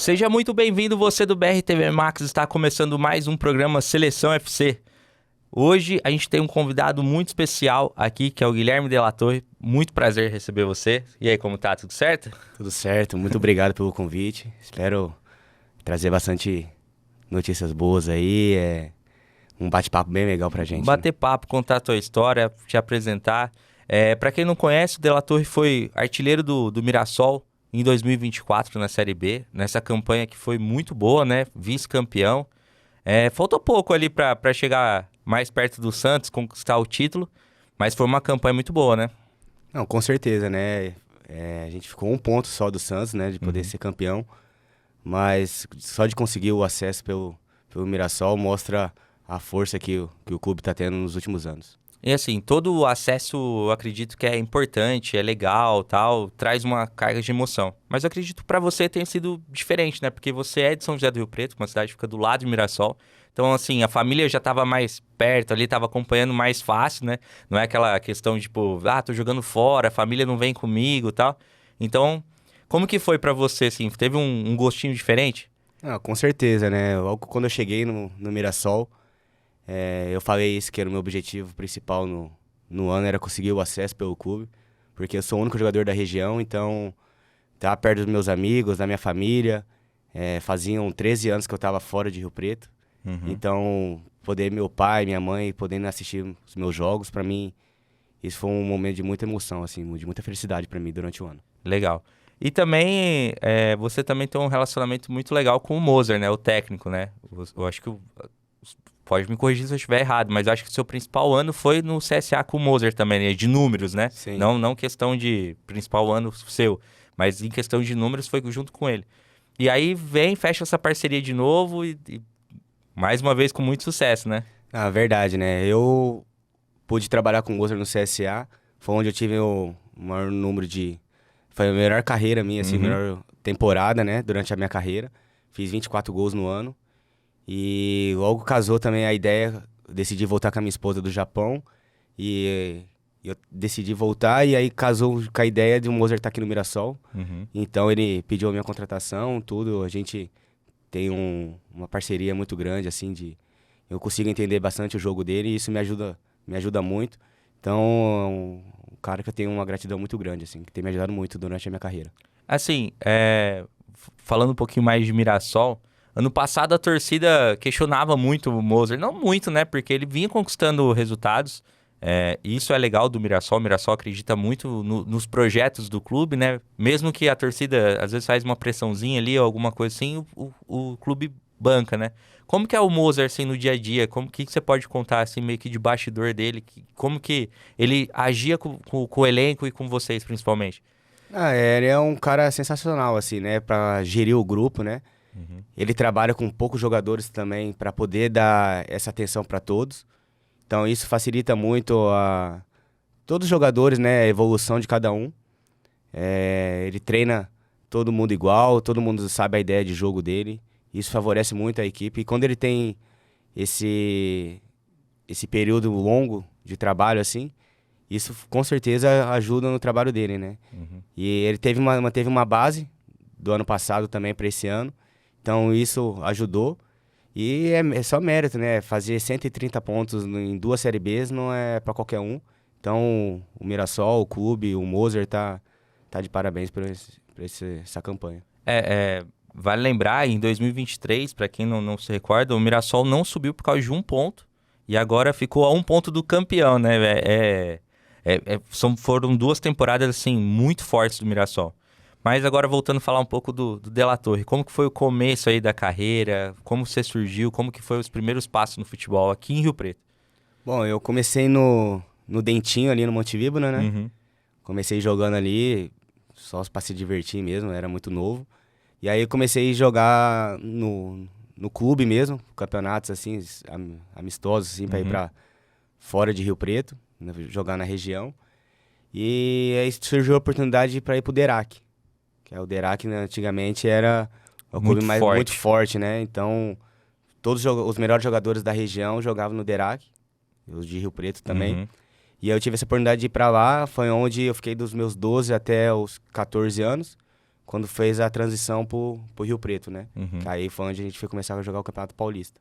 Seja muito bem-vindo, você do BRTV Max, está começando mais um programa Seleção FC. Hoje a gente tem um convidado muito especial aqui, que é o Guilherme De La Torre. Muito prazer receber você. E aí, como tá? Tudo certo? Tudo certo, muito obrigado pelo convite. Espero trazer bastante notícias boas aí, um bate-papo bem legal pra gente. Bater papo, contar a tua história, te apresentar. Para quem não conhece, o De La Torre foi artilheiro do Mirassol em 2024 na Série B, nessa campanha que foi muito boa, né? Vice-campeão. Faltou pouco ali para chegar mais perto do Santos, conquistar o título, mas foi uma campanha muito boa, né? Não, com certeza, né? A gente ficou um ponto só do Santos, né? De poder ser campeão, mas só de conseguir o acesso pelo Mirassol mostra a força que o clube tá tendo nos últimos anos. E assim, todo o acesso eu acredito que é importante, é legal, tal, traz uma carga de emoção. Mas eu acredito que para você tenha sido diferente, né? Porque você é de São José do Rio Preto, uma cidade que fica do lado de Mirassol. Então, assim, a família já estava mais perto ali, estava acompanhando mais fácil, né? Não é aquela questão de, tipo, tô jogando fora, a família não vem comigo e tal. Então, como que foi para você, assim? Teve um gostinho diferente? Ah, com certeza, né? Logo quando eu cheguei no Mirassol, eu falei isso que era o meu objetivo principal no ano, era conseguir o acesso pelo clube, porque eu sou o único jogador da região, então tá perto dos meus amigos, da minha família. Faziam 13 anos que eu estava fora de Rio Preto, então poder meu pai, minha mãe podendo assistir os meus jogos, para mim isso foi um momento de muita emoção, assim, de muita felicidade para mim durante o ano. Legal. E também, você também tem um relacionamento muito legal com o Moser, né? O técnico, né? Eu acho que pode me corrigir se eu estiver errado, mas eu acho que o seu principal ano foi no CSA com o Moser também, né? De números, né? Sim. Não questão de principal ano seu, mas em questão de números foi junto com ele. E aí fecha essa parceria de novo e mais uma vez com muito sucesso, né? Ah, verdade, né? Eu pude trabalhar com o Moser no CSA, foi onde eu tive o maior número de... Foi a melhor carreira minha, assim, melhor temporada, né? Durante a minha carreira. Fiz 24 gols no ano. E logo casou também a ideia, eu decidi voltar com a minha esposa do Japão. E eu decidi voltar e aí casou com a ideia de o Moser estar aqui no Mirassol. Então ele pediu a minha contratação, tudo. A gente tem uma parceria muito grande, assim, eu consigo entender bastante o jogo dele e isso me ajuda muito. Então, é um cara que eu tenho uma gratidão muito grande, assim, que tem me ajudado muito durante a minha carreira. Assim, falando um pouquinho mais de Mirassol, ano passado a torcida questionava muito o Moser. Não muito, né? Porque ele vinha conquistando resultados. E isso é legal do Mirassol. O Mirassol acredita muito nos projetos do clube, né? Mesmo que a torcida às vezes faz uma pressãozinha ali ou alguma coisa assim, o clube banca, né? Como que é o Moser, assim, no dia a dia? Como que você pode contar, assim, meio que de bastidor dele? Como que ele agia com o elenco e com vocês, principalmente? Ele é um cara sensacional, assim, né? Pra gerir o grupo, né? Ele trabalha com poucos jogadores também para poder dar essa atenção para todos. Então isso facilita muito todos os jogadores, né? A evolução de cada um. Ele treina todo mundo igual, todo mundo sabe a ideia de jogo dele. Isso favorece muito a equipe. E quando ele tem esse período longo de trabalho, assim, isso com certeza ajuda no trabalho dele, né? E ele manteve uma base do ano passado também para esse ano. Então isso ajudou. E é só mérito, né? Fazer 130 pontos em 2 Série Bs não é para qualquer um. Então o Mirassol, o clube, o Moser tá de parabéns por essa campanha. Vale lembrar, em 2023, para quem não se recorda, o Mirassol não subiu por causa de 1 ponto e agora ficou a 1 ponto do campeão, né? Foram 2 temporadas, assim, muito fortes do Mirassol. Mas agora voltando a falar um pouco do De La Torre, como que foi o começo aí da carreira, como você surgiu, como que foi os primeiros passos no futebol aqui em Rio Preto? Bom, eu comecei no Dentinho ali no Monte Líbano, né? Comecei jogando ali, só pra se divertir mesmo, era muito novo. E aí eu comecei a jogar no clube mesmo, campeonatos assim, amistosos assim, pra ir pra fora de Rio Preto, né, jogar na região. E aí surgiu a oportunidade para ir pro Derac. O Derac, né, antigamente era o clube muito forte, né? Então, todos os melhores jogadores da região jogavam no Derac, os de Rio Preto também. E aí eu tive essa oportunidade de ir pra lá, foi onde eu fiquei dos meus 12 até os 14 anos. quando fez a transição pro Rio Preto, né? Uhum. Que aí foi onde a gente foi começar a jogar o Campeonato Paulista.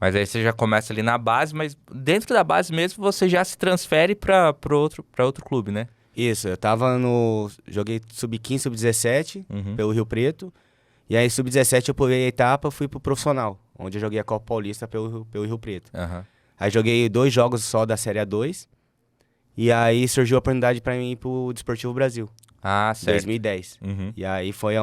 Mas aí você já começa ali na base, mas dentro da base mesmo você já se transfere para outro clube, né? Isso, eu tava no... Joguei sub-15, sub-17 Uhum. pelo Rio Preto. E aí sub-17 eu pulei a etapa, fui pro profissional, onde eu joguei a Copa Paulista pelo Rio Preto. Aham. Aí joguei 2 jogos só da Série A2. E aí surgiu a oportunidade pra mim ir pro Desportivo Brasil, Ah, em certo. 2010. Uhum. E aí foi a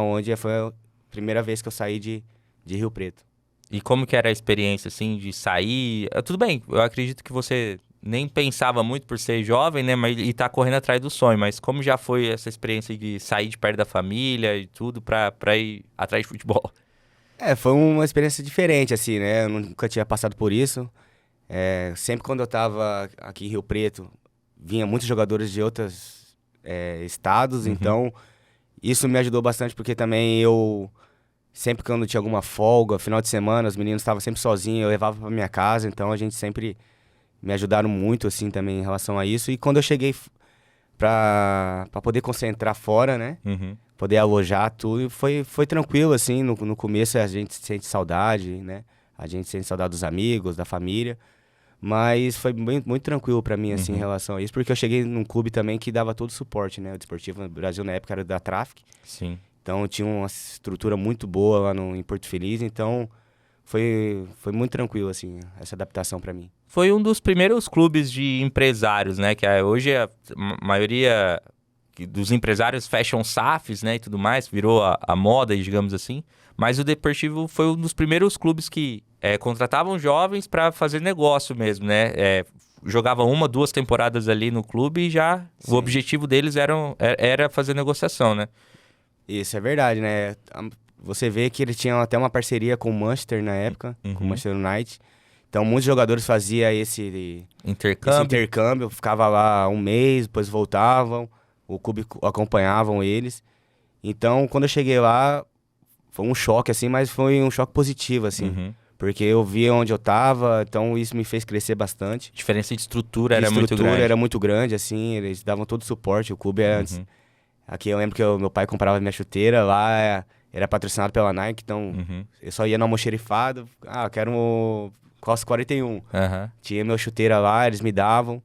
primeira vez que eu saí de Rio Preto. E como que era a experiência, assim, de sair? Tudo bem, eu acredito que você nem pensava muito por ser jovem, né? E tá correndo atrás do sonho. Mas como já foi essa experiência de sair de perto da família e tudo pra ir atrás de futebol? Foi uma experiência diferente, assim, né? Eu nunca tinha passado por isso. Sempre quando eu tava aqui em Rio Preto, vinha muitos jogadores de outros estados, então isso me ajudou bastante, porque também sempre quando tinha alguma folga, final de semana, os meninos estavam sempre sozinhos, eu levava pra minha casa, então a gente sempre me ajudaram muito, assim, também em relação a isso. E quando eu cheguei pra poder concentrar fora, né? Uhum. Poder alojar tudo, foi tranquilo, assim, no começo a gente sente saudade, né? A gente sente saudade dos amigos, da família, mas foi muito tranquilo pra mim, assim, em relação a isso, porque eu cheguei num clube também que dava todo o suporte, né? O Desportivo Brasil na época era da Traffic, Sim. então tinha uma estrutura muito boa lá em Porto Feliz, então foi muito tranquilo, assim, essa adaptação pra mim. Foi um dos primeiros clubes de empresários, né? Que hoje a maioria dos empresários fecham SAFs, né? E tudo mais, virou a moda, digamos assim. Mas o Deportivo foi um dos primeiros clubes que contratavam jovens para fazer negócio mesmo, né? Jogavam 1, 2 temporadas ali no clube e já Sim. o objetivo deles era fazer negociação, né? Isso é verdade, né? Você vê que eles tinham até uma parceria com o Manchester na época, com o Manchester United. Então, muitos jogadores faziam esse intercâmbio, ficava lá um mês, depois voltavam, o clube acompanhavam eles. Então, quando eu cheguei lá, foi um choque, assim, mas foi um choque positivo, assim. Porque eu via onde eu tava, então isso me fez crescer bastante. A diferença de estrutura era muito grande. Era muito grande, assim, eles davam todo o suporte, o clube antes... Aqui eu lembro que meu pai comprava minha chuteira, lá era patrocinado pela Nike, então eu só ia no almoxerifado, eu quero Costa 41. Tinha minha chuteira lá, eles me davam.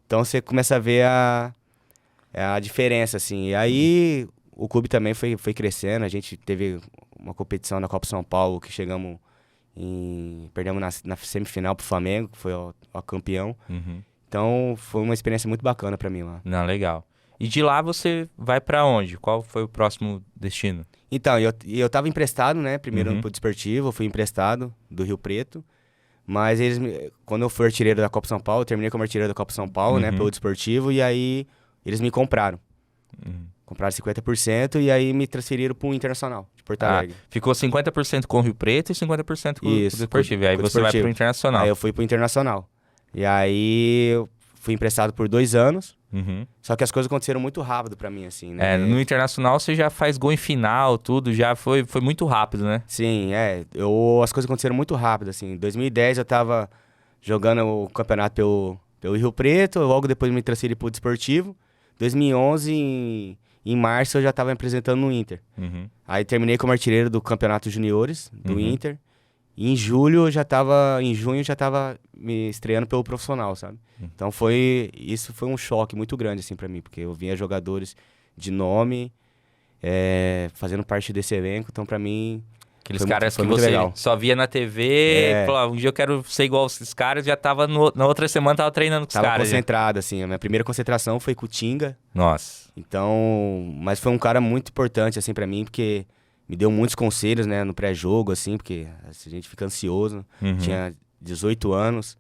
Então você começa a ver a diferença, assim. E aí o clube também foi crescendo, a gente teve uma competição na Copa São Paulo que perdemos na semifinal pro Flamengo, que foi o campeão. Então foi uma experiência muito bacana pra mim lá. Não, legal. E de lá você vai pra onde? Qual foi o próximo destino? Então, eu tava emprestado, né? Primeiro pro Desportivo, eu fui emprestado do Rio Preto. Mas quando eu fui artilheiro da Copa São Paulo, eu terminei como artilheiro da Copa São Paulo, né? Pelo Desportivo, e aí eles me compraram. Compraram 50% e aí me transferiram pro Internacional, de Porto Alegre. Ficou 50% com o Rio Preto e 50% com o Desportivo. E aí você vai pro Internacional. Aí eu fui pro Internacional. E aí eu fui emprestado por 2 anos. Só que as coisas aconteceram muito rápido pra mim, assim, né? No Internacional você já faz gol em final, tudo, já foi muito rápido, né? Sim, as coisas aconteceram muito rápido, assim. Em 2010 eu tava jogando o campeonato pelo Rio Preto, logo depois me transferi pro Desportivo. 2011, em março, eu já tava apresentando no Inter. Aí terminei como artilheiro do Campeonato Juniores, do Inter. E em junho eu já tava me estreando pelo profissional, sabe? Então isso foi um choque muito grande, assim, pra mim, porque eu via jogadores de nome fazendo parte desse elenco, então pra mim... Aqueles caras que muito você legal. só via na TV, falava, um dia eu quero ser igual esses caras, já tava na outra semana tava treinando com os caras. Tava concentrado, assim, a minha primeira concentração foi com o Tinga. Nossa. Então, mas foi um cara muito importante, assim, pra mim, porque... Me deu muitos conselhos, né, no pré-jogo, assim, porque a gente fica ansioso. Tinha 18 anos,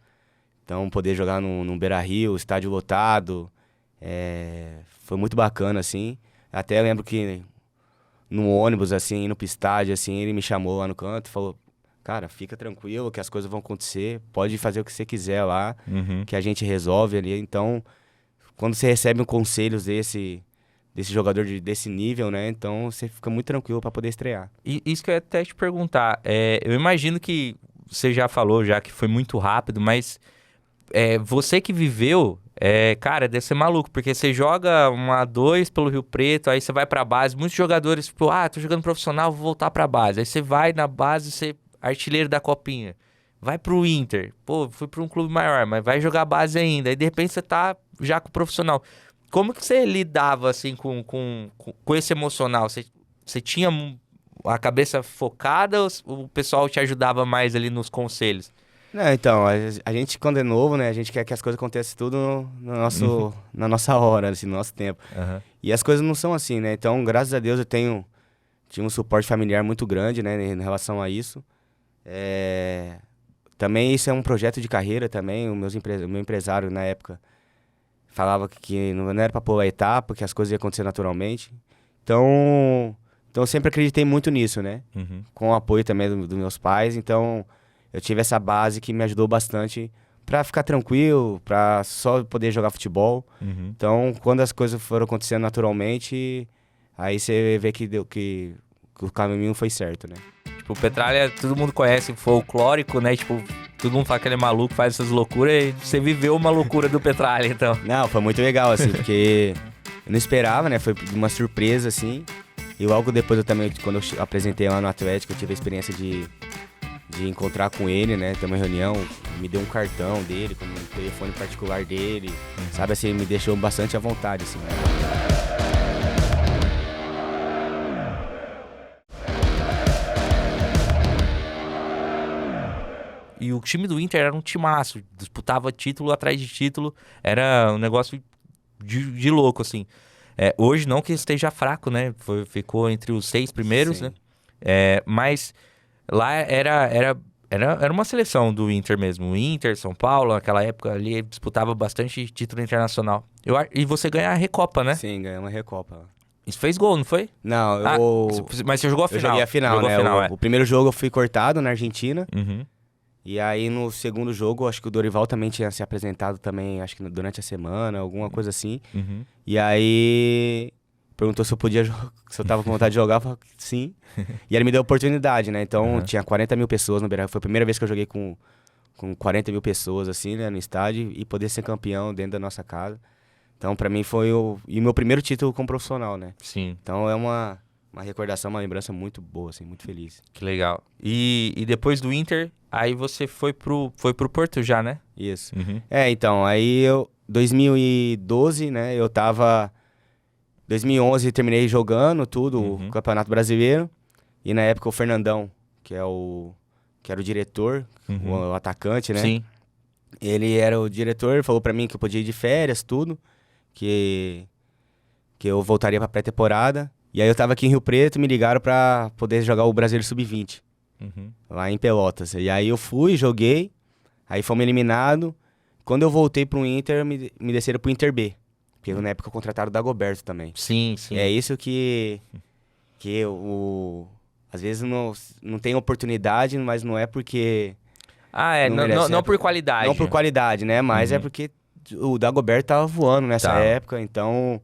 então poder jogar num Beira-Rio, estádio lotado, foi muito bacana, assim. Até lembro que no ônibus, assim, indo pro estádio, assim, ele me chamou lá no canto e falou, cara, fica tranquilo que as coisas vão acontecer, pode fazer o que você quiser lá, que a gente resolve ali. Então, quando você recebe um conselho desse jogador desse nível, né? Então você fica muito tranquilo para poder estrear. E isso que eu ia até te perguntar. Eu imagino que você já falou já que foi muito rápido, mas você que viveu Cara, deve ser maluco, porque você joga uma A2 pelo Rio Preto, aí você vai pra base. Muitos jogadores, tipo, tô jogando profissional, vou voltar pra base. Aí você vai na base, você artilheiro da Copinha. Vai pro Inter. Pô, fui pra um clube maior, mas vai jogar base ainda. Aí de repente você tá já com o profissional. Como que você lidava, assim, com esse emocional? Você tinha a cabeça focada ou o pessoal te ajudava mais ali nos conselhos? Não, então, a gente quando é novo, né, a gente quer que as coisas aconteçam tudo na nossa hora, assim, no nosso tempo. Aham. E as coisas não são assim, né? Então, graças a Deus, tinha um suporte familiar muito grande, né, em relação a isso. Também isso é um projeto de carreira também, o meu empresário na época falava que não era para pular etapa, que as coisas iam acontecer naturalmente. Então eu sempre acreditei muito nisso, né? Uhum. Com o apoio também dos meus pais, então eu tive essa base que me ajudou bastante pra ficar tranquilo, pra só poder jogar futebol. Uhum. Então, quando as coisas foram acontecendo naturalmente, aí você vê que o caminho foi certo, né? Tipo, o Petralha, todo mundo conhece, folclórico, né? Tipo, todo mundo fala que ele é maluco, faz essas loucuras, e você viveu uma loucura do Petralha, então. Não, foi muito legal, assim, porque eu não esperava, né? Foi uma surpresa, assim. E logo depois eu também, quando eu apresentei lá no Atlético, eu tive a experiência de encontrar com ele, né? Ter uma reunião, me deu um cartão dele, com um telefone particular dele, sabe? Assim, me deixou bastante à vontade, assim. E o time do Inter era um timaço, disputava título atrás de título, era um negócio de louco, assim. Hoje não que esteja fraco, né? Ficou entre os 6 primeiros, Sim. né? Mas lá era uma seleção do Inter mesmo. O Inter, São Paulo, naquela época ali, disputava bastante título internacional. E você ganha a Recopa, né? Sim, ganhamos uma Recopa. Isso fez gol, não foi? Não, Mas você jogou a eu final. joguei a final, Jogou né? a final, O primeiro jogo eu fui cortado na Argentina. Uhum. E aí no segundo jogo, acho que o Dorival também tinha se apresentado também, acho que durante a semana, alguma coisa assim. Uhum. E aí perguntou se eu podia se eu tava com vontade de jogar, eu falei que sim. E ele me deu a oportunidade, né? Então tinha 40 mil pessoas no Beira-Rio. Foi a primeira vez que eu joguei com 40 mil pessoas, assim, né, no estádio, e poder ser campeão dentro da nossa casa. Então, pra mim foi o meu primeiro título como profissional, né? Sim, Então é uma recordação, uma lembrança muito boa, assim, muito feliz. que legal. E depois do Inter, aí você foi pro Porto já, né? Isso. Uhum. Então, aí 2012, né, 2011 terminei jogando tudo, o Campeonato Brasileiro, e na época o Fernandão, que era o diretor, o atacante, né? Sim. Ele era o diretor, falou pra mim que eu podia ir de férias, tudo, que eu voltaria pra pré-temporada. E aí eu tava aqui em Rio Preto, me ligaram pra poder jogar o Brasileiro Sub-20, Uhum. lá em Pelotas. E aí eu fui, joguei, aí fomos eliminados. Quando eu voltei pro Inter, me desceram pro Inter B, porque na época contrataram o Dagoberto também. Sim, sim. É isso que às vezes não tem oportunidade, mas não é porque... não merece, não por qualidade. Não por qualidade, né? Mas é porque o Dagoberto tava voando nessa Tava. época, então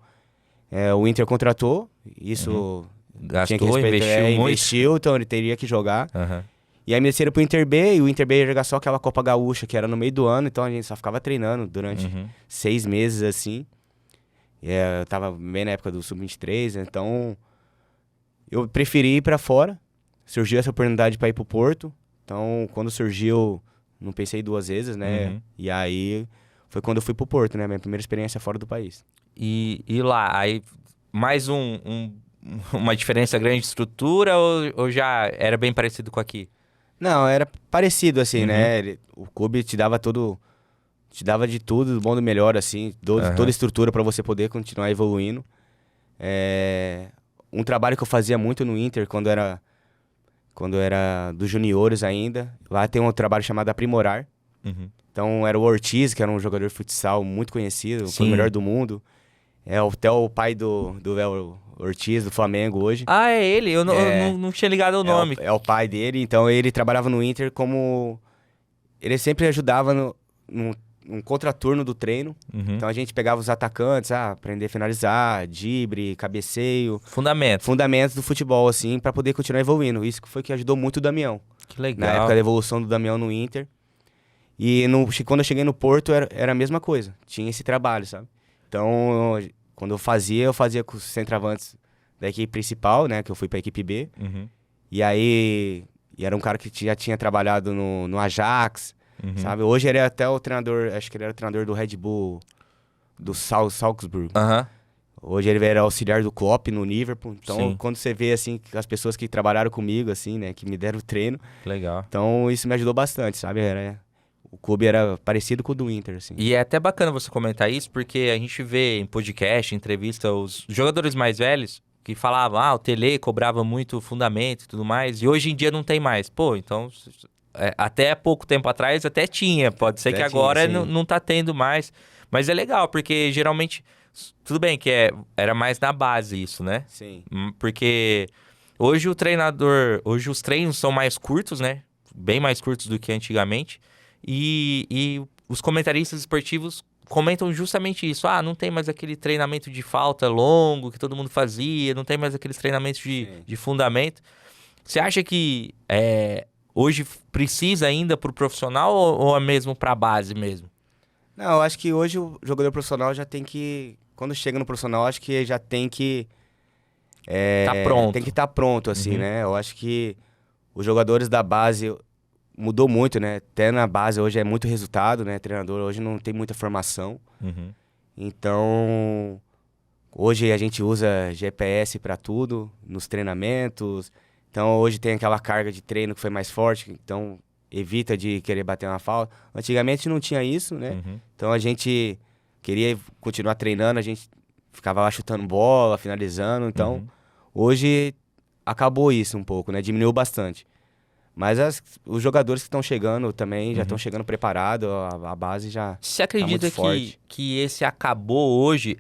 o Inter contratou, isso tinha que Gastou, respeitar, investiu muito. investiu, então ele teria que jogar. Aham. E aí me desceram pro Inter B, e o Inter B ia jogar só aquela Copa Gaúcha, que era no meio do ano, então a gente só ficava treinando durante 6 meses, assim. E, eu tava bem na época do Sub-23, então eu preferi ir pra fora. Surgiu essa oportunidade pra ir pro Porto, então quando surgiu, não pensei duas vezes, né? E aí foi quando eu fui pro Porto, né? Minha primeira experiência fora do país. E lá, aí mais uma diferença grande de estrutura ou já era bem parecido com aqui? Não, era parecido, assim, né? O clube te dava de tudo, do bom e do melhor, assim, toda a estrutura pra você poder continuar evoluindo. Um trabalho que eu fazia muito no Inter, quando era dos juniores ainda, lá tem um trabalho chamado Aprimorar. Então era o Ortiz, que era um jogador de futsal muito conhecido, foi o Sim. melhor do mundo. Até o pai do Léo Ortiz, do Flamengo hoje. Ah, é ele? Eu não tinha ligado ao nome. É o pai dele, então ele trabalhava no Inter como... Ele sempre ajudava num contraturno do treino. Então a gente pegava os atacantes, aprender a finalizar, drible, cabeceio. Fundamentos do futebol, assim, pra poder continuar evoluindo. Isso que foi que ajudou muito o Damião. Que legal. Na época da evolução do Damião no Inter. E quando eu cheguei no Porto era a mesma coisa. Tinha esse trabalho, sabe? Então, quando eu fazia com os centroavantes da equipe principal, né? Que eu fui pra equipe B. Uhum. E aí, era um cara que já tinha trabalhado no Ajax, Uhum. sabe? Hoje ele é até o treinador, acho que ele era o treinador do Red Bull, do Salzburg. Aham. Hoje ele era auxiliar do Klopp no Liverpool. Então, Sim. quando você vê, assim, as pessoas que trabalharam comigo, assim, né? Que me deram o treino. Legal. Então, isso me ajudou bastante, sabe? O clube era parecido com o do Inter, assim. E é até bacana você comentar isso, porque a gente vê em podcast, em entrevista, os jogadores mais velhos que falavam, o Tele cobrava muito fundamento e tudo mais, e hoje em dia não tem mais. Pô, então, até pouco tempo atrás até tinha, pode ser Até que tinha, agora sim. não tá tendo mais. Mas é legal, porque geralmente, tudo bem que era mais na base isso, né? Sim. Porque hoje hoje os treinos são mais curtos, né? Bem mais curtos do que antigamente. E os comentaristas esportivos comentam justamente isso. Não tem mais aquele treinamento de falta longo que todo mundo fazia, não tem mais aqueles treinamentos de fundamento. Você acha que hoje precisa ainda pro profissional ou é mesmo pra base mesmo? Não, eu acho que hoje o jogador profissional já tem que... Quando chega no profissional, acho que já tem que... Tá pronto. Tem que estar pronto, assim, Uhum. né? Eu acho que os jogadores da base mudou muito, né? Até na base hoje é muito resultado, né? Treinador hoje não tem muita formação. Uhum. Então, hoje a gente usa GPS para tudo, nos treinamentos. Então, hoje tem aquela carga de treino que foi mais forte, então evita de querer bater uma falta. Antigamente não tinha isso, né? Uhum. Então, a gente queria continuar treinando, a gente ficava lá chutando bola, finalizando. Então, Uhum. hoje acabou isso um pouco, né? Diminuiu bastante. Mas os jogadores que estão chegando também já estão chegando preparados, a base já Você tá muito acredita forte. que esse acabou hoje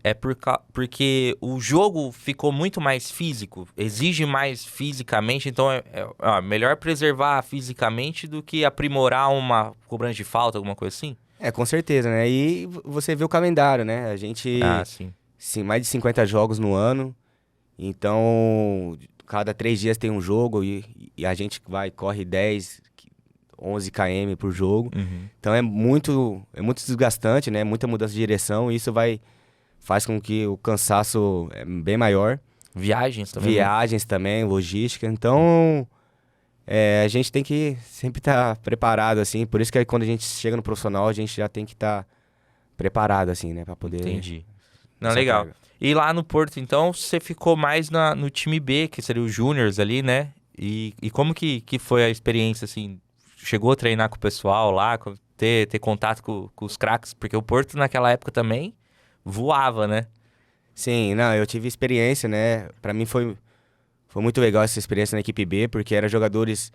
porque o jogo ficou muito mais físico, exige mais fisicamente, então melhor preservar fisicamente do que aprimorar uma cobrança de falta, alguma coisa assim? Com certeza, né? E você vê o calendário, né? A gente, Sim. sim, mais de 50 jogos no ano, então cada 3 dias tem um jogo e a gente corre 10, 11 km por jogo. Uhum. Então é muito desgastante, né? Muita mudança de direção e isso faz com que o cansaço é bem maior. Viagens também. Viagens também, logística. Então, a gente tem que sempre estar preparado, assim. Por isso que quando a gente chega no profissional, a gente já tem que estar preparado, assim, né? Pra poder... Entendi. Não, essa legal. carga. E lá no Porto, então, você ficou mais no time B, que seria os Júniors ali, né? E como que foi a experiência, assim? Chegou a treinar com o pessoal lá, ter contato com os craques? Porque o Porto, naquela época também, voava, né? Sim, não, eu tive experiência, né? Pra mim foi muito legal essa experiência na equipe B, porque eram jogadores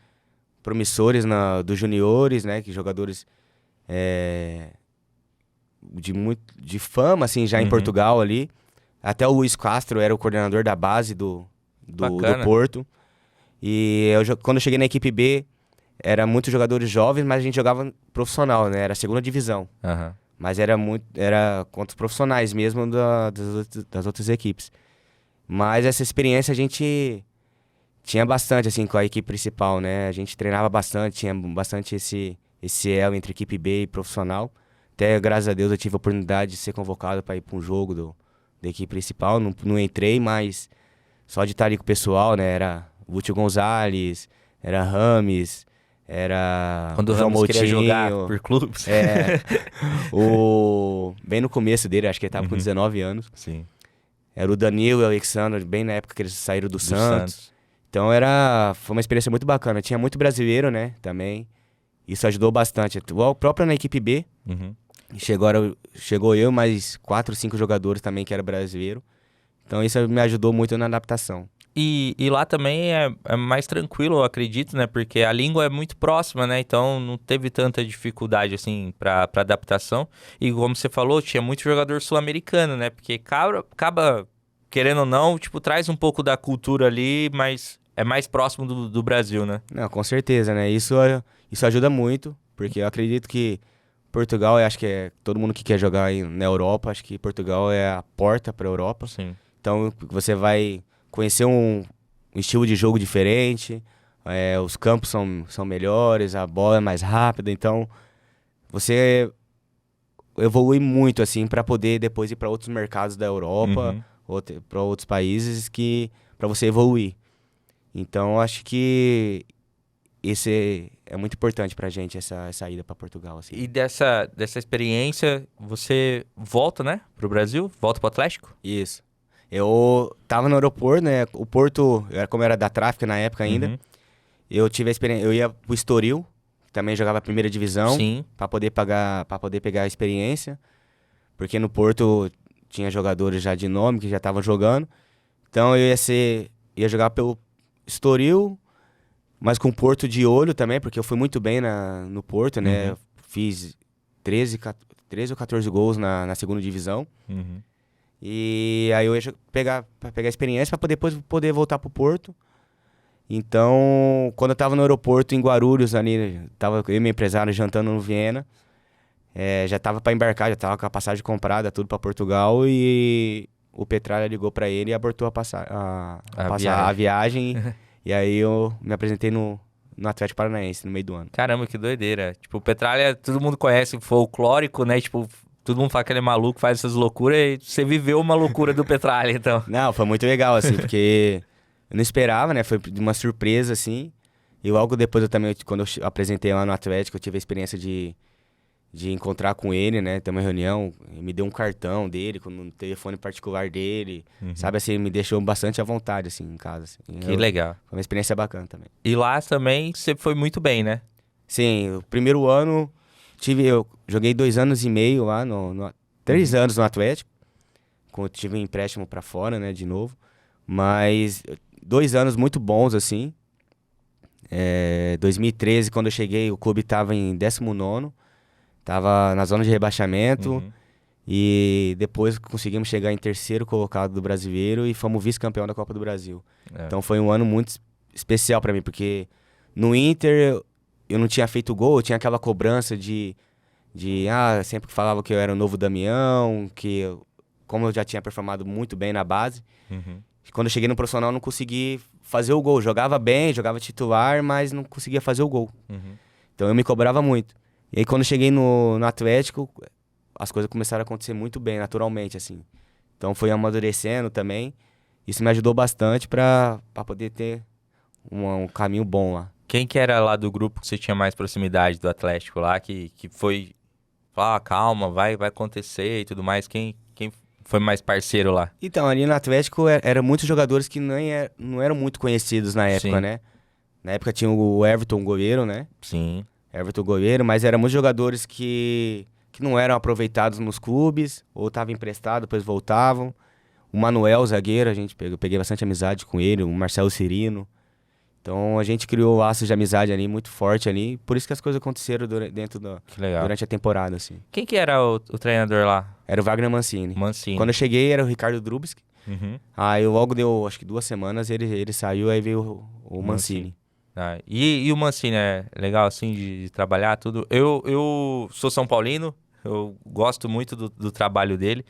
promissores dos juniores, né? Que jogadores de fama, assim, já em Portugal ali. Até o Luiz Castro era o coordenador da base do Bacana. Porto. E quando eu cheguei na equipe B, era muitos jogadores jovens, mas a gente jogava profissional, né? Era a segunda divisão. Aham. Mas era contra os profissionais mesmo das outras equipes. Mas essa experiência a gente tinha bastante, assim, com a equipe principal, né? A gente treinava bastante, tinha bastante esse elo entre equipe B e profissional. Até, graças a Deus, eu tive a oportunidade de ser convocado para ir para um jogo da equipe principal. Não entrei, mas só de estar ali com o pessoal, né? Era Lúcio Gonzalez, era Rames, era Quando o João Ramos queria Moutinho. jogar por clubes. Bem no começo dele, acho que ele tava com 19 anos. Sim. Era o Danilo e o Alexandre, bem na época que eles saíram do Santos. Santos. Então foi uma experiência muito bacana. Tinha muito brasileiro, né, também. Isso ajudou bastante. O próprio na equipe B, Uhum. chegou eu, mais 4, 5 jogadores também que eram brasileiros. Então isso me ajudou muito na adaptação. E lá também é mais tranquilo, eu acredito, né? Porque a língua é muito próxima, né? Então não teve tanta dificuldade, assim, pra adaptação. E como você falou, tinha muito jogador sul-americano, né? Porque acaba, querendo ou não, tipo, traz um pouco da cultura ali, mas é mais próximo do Brasil, né? Não, com certeza, né? Isso ajuda muito, porque eu acredito que Portugal, eu acho que todo mundo que quer jogar na Europa, acho que Portugal é a porta para a Europa. Sim. Então você vai conhecer um estilo de jogo diferente, os campos são melhores, a bola é mais rápida, então você evolui muito, assim, para poder depois ir para outros mercados da Europa, para outros países, para você evoluir. Então, acho que esse é muito importante pra gente, essa ida pra Portugal, assim. E dessa experiência, você volta, né, pro Brasil? Volta pro Atlético? Isso. Eu tava no aeroporto, né? O Porto, como era da Tráfico na época ainda, eu tive a experiência. Eu ia pro Estoril, que também jogava a primeira divisão, Sim. para poder pegar a experiência. Porque no Porto tinha jogadores já de nome que já estavam jogando. Então eu ia jogar pelo Estoril, mas com o Porto de olho também, porque eu fui muito bem no Porto, né? Fiz 13 ou 14 gols na segunda divisão. E aí eu ia pegar a experiência para depois poder voltar pro Porto. Então, quando eu tava no aeroporto em Guarulhos, ali, tava eu e meu empresário jantando no Viena, já tava para embarcar, já tava com a passagem comprada, tudo para Portugal, e o Petralha ligou para ele e abortou a viagem. E aí eu me apresentei no Atlético Paranaense, no meio do ano. Caramba, que doideira. Tipo, o Petralha, todo mundo conhece, folclórico, né? Tipo, todo mundo fala que ele é maluco, faz essas loucuras, e você viveu uma loucura do Petralha, então. Não, foi muito legal, assim, porque eu não esperava, né? Foi uma surpresa, assim. E logo depois quando eu apresentei lá no Atlético, eu tive a experiência de encontrar com ele, né? Ter uma reunião, ele me deu um cartão dele, com um telefone particular dele, sabe? Assim, me deixou bastante à vontade, assim, em casa. Assim. Que legal. Foi uma experiência bacana também. E lá também você foi muito bem, né? Sim, o primeiro ano, eu joguei 2 anos e meio lá, 3 anos no Atlético, tive um empréstimo pra fora, né, de novo, mas 2 anos muito bons, assim. 2013, quando eu cheguei, o clube tava em 19º, tava na zona de rebaixamento, e depois conseguimos chegar em 3º colocado do Brasileiro e fomos vice-campeão da Copa do Brasil. Então foi um ano muito especial pra mim, porque no Inter eu não tinha feito gol, eu tinha aquela cobrança sempre que falava que eu era o novo Damião, como eu já tinha performado muito bem na base, quando eu cheguei no profissional eu não consegui fazer o gol. Jogava bem, jogava titular, mas não conseguia fazer o gol. Então eu me cobrava muito. E aí quando eu cheguei no Atlético, as coisas começaram a acontecer muito bem, naturalmente, assim. Então foi amadurecendo também. Isso me ajudou bastante pra poder ter um caminho bom lá. Quem que era lá do grupo que você tinha mais proximidade do Atlético lá, que foi... calma, vai acontecer e tudo mais. Quem foi mais parceiro lá? Então, ali no Atlético eram muitos jogadores que não eram muito conhecidos na época, né? Na época tinha o Everton, goleiro, né? Sim. Everton, goleiro, mas eram muitos jogadores que não eram aproveitados nos clubes, ou estavam emprestados, depois voltavam. O Manuel, zagueiro, eu peguei bastante amizade com ele, o Marcelo Cirino. Então a gente criou laços de amizade ali muito forte ali, por isso que as coisas aconteceram durante a temporada, assim. Quem que era o treinador lá? Era o Wagner Mancini. Mancini. Quando eu cheguei era o Ricardo Drubsky. Aí logo deu, acho que 2 semanas, ele saiu, aí veio o Mancini. E o Mancini é legal, assim, de trabalhar tudo? Eu sou São Paulino, eu gosto muito do trabalho dele.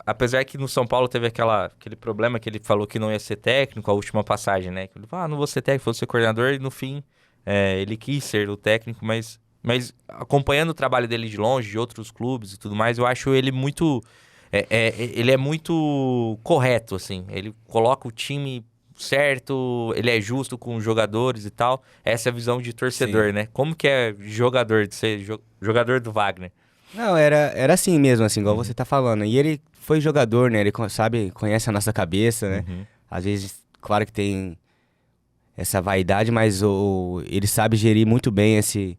Apesar que no São Paulo teve aquele problema que ele falou que não ia ser técnico, a última passagem, né? Ele falou, não vou ser técnico, vou ser coordenador. E no fim, ele quis ser o técnico, mas acompanhando o trabalho dele de longe, de outros clubes e tudo mais, eu acho ele muito... ele é muito correto, assim. Ele coloca o time certo, ele é justo com os jogadores e tal. Essa é a visão de torcedor, né? Como que é jogador, de ser jogador do Wagner? Não, era assim mesmo, assim, igual você tá falando. E ele foi jogador, né? Ele conhece a nossa cabeça, né? Às vezes, claro que tem essa vaidade, mas ele sabe gerir muito bem em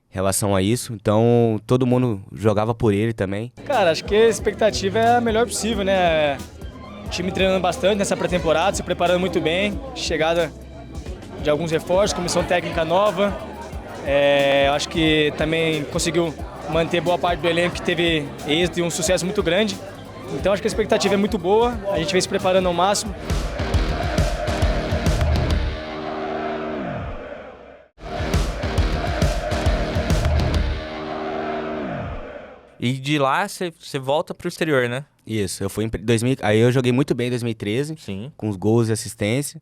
relação a isso. Então, todo mundo jogava por ele também. Cara, acho que a expectativa é a melhor possível, né? O time treinando bastante nessa pré-temporada, se preparando muito bem. Chegada de alguns reforços, comissão técnica nova. Acho que também conseguiu manter boa parte do elenco que teve êxito e um sucesso muito grande. Então acho que a expectativa é muito boa, a gente vem se preparando ao máximo. E de lá você volta pro exterior, né? Isso, eu fui aí eu joguei muito bem em 2013, Sim. com os gols e assistência.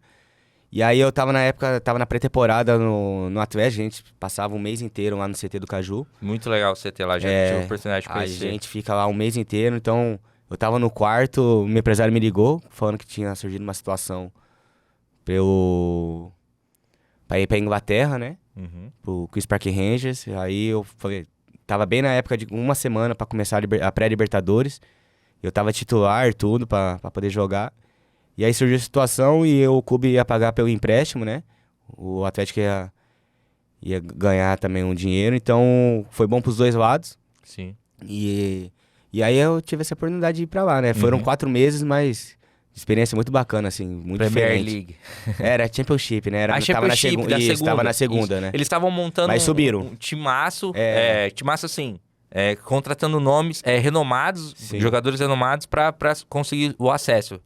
E aí eu tava na época, tava na pré-temporada no Atlético, a gente passava um mês inteiro lá no CT do Caju. Muito legal o CT lá, já tive a oportunidade de conhecer. A gente fica lá um mês inteiro, então eu tava no quarto, o meu empresário me ligou, falando que tinha surgido uma situação pra ir pra Inglaterra, né? Pro Queen's Park Rangers. Aí eu falei, tava bem na época de uma semana pra começar a pré-Libertadores. Eu tava titular, tudo, pra poder jogar. E aí surgiu a situação e o clube ia pagar pelo empréstimo, né? O Atlético ia ganhar também um dinheiro, então foi bom pros dois lados. Sim. E aí eu tive essa oportunidade de ir pra lá, né? Foram 4 meses, mas experiência muito bacana, assim, muito Premier diferente. League. Era Championship, né? A Championship da segunda. Isso, tava na segunda, Isso. né? Eles estavam montando Mas subiram. um timaço, timaço assim, contratando nomes renomados, Sim. jogadores renomados pra conseguir o acesso.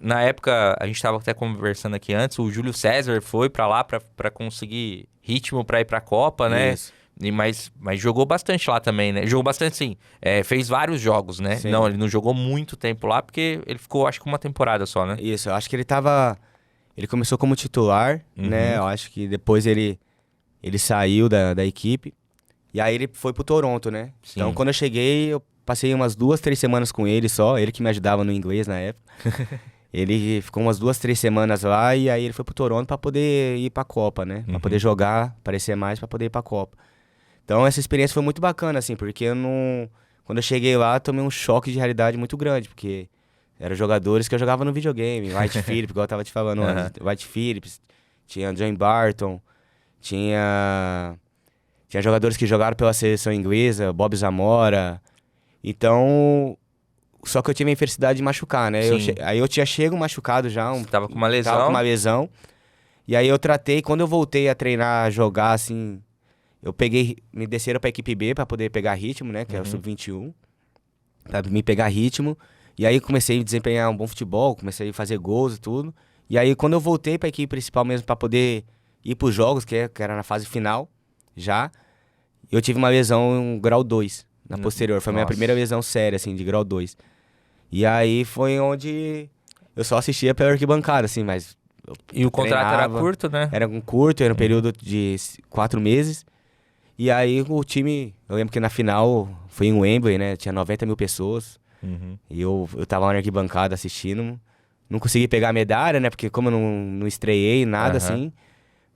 Na época, a gente tava até conversando aqui antes, o Júlio César foi pra lá pra conseguir ritmo pra ir pra Copa, né? Isso. Mas jogou bastante lá também, né? Jogou bastante, sim. Fez vários jogos, né? Sim. Não, ele não jogou muito tempo lá, porque ele ficou, acho que uma temporada só, né? Isso, eu acho que ele começou como titular, né? Eu acho que depois ele saiu da equipe. E aí ele foi pro Toronto, né? Sim. Então quando eu cheguei, eu passei umas 2, 3 semanas com ele só. Ele que me ajudava no inglês na época. Ele ficou umas 2, 3 semanas lá e aí ele foi pro Toronto pra poder ir pra Copa, né? Pra poder jogar, aparecer mais pra poder ir pra Copa. Então essa experiência foi muito bacana, assim, porque quando eu cheguei lá, tomei um choque de realidade muito grande, porque eram jogadores que eu jogava no videogame, White Phillips, igual eu tava te falando antes, White Phillips, tinha John Barton, tinha jogadores que jogaram pela seleção inglesa, Bob Zamora. Então, só que eu tive a infelicidade de machucar, né? Aí eu tinha chego machucado já. Você tava com uma lesão? Tava com uma lesão. E aí eu tratei, quando eu voltei a treinar, a jogar, assim, me desceram pra equipe B pra poder pegar ritmo, né? Que é o Sub-21. Pra me pegar ritmo. E aí comecei a desempenhar um bom futebol, comecei a fazer gols e tudo. E aí quando eu voltei pra equipe principal mesmo pra poder ir pros jogos, que era na fase final, já, eu tive uma lesão grau 2 na posterior. Foi a minha primeira lesão séria, assim, de grau 2. E aí foi onde eu só assistia pela arquibancada, assim, mas... E o contrato era curto, né? Era um curto, era um período de 4 meses. E aí o time... Eu lembro que na final foi em Wembley, né? Tinha 90 mil pessoas. E eu tava lá na arquibancada assistindo. Não consegui pegar a medalha, né? Porque como eu não estreiei nada, assim...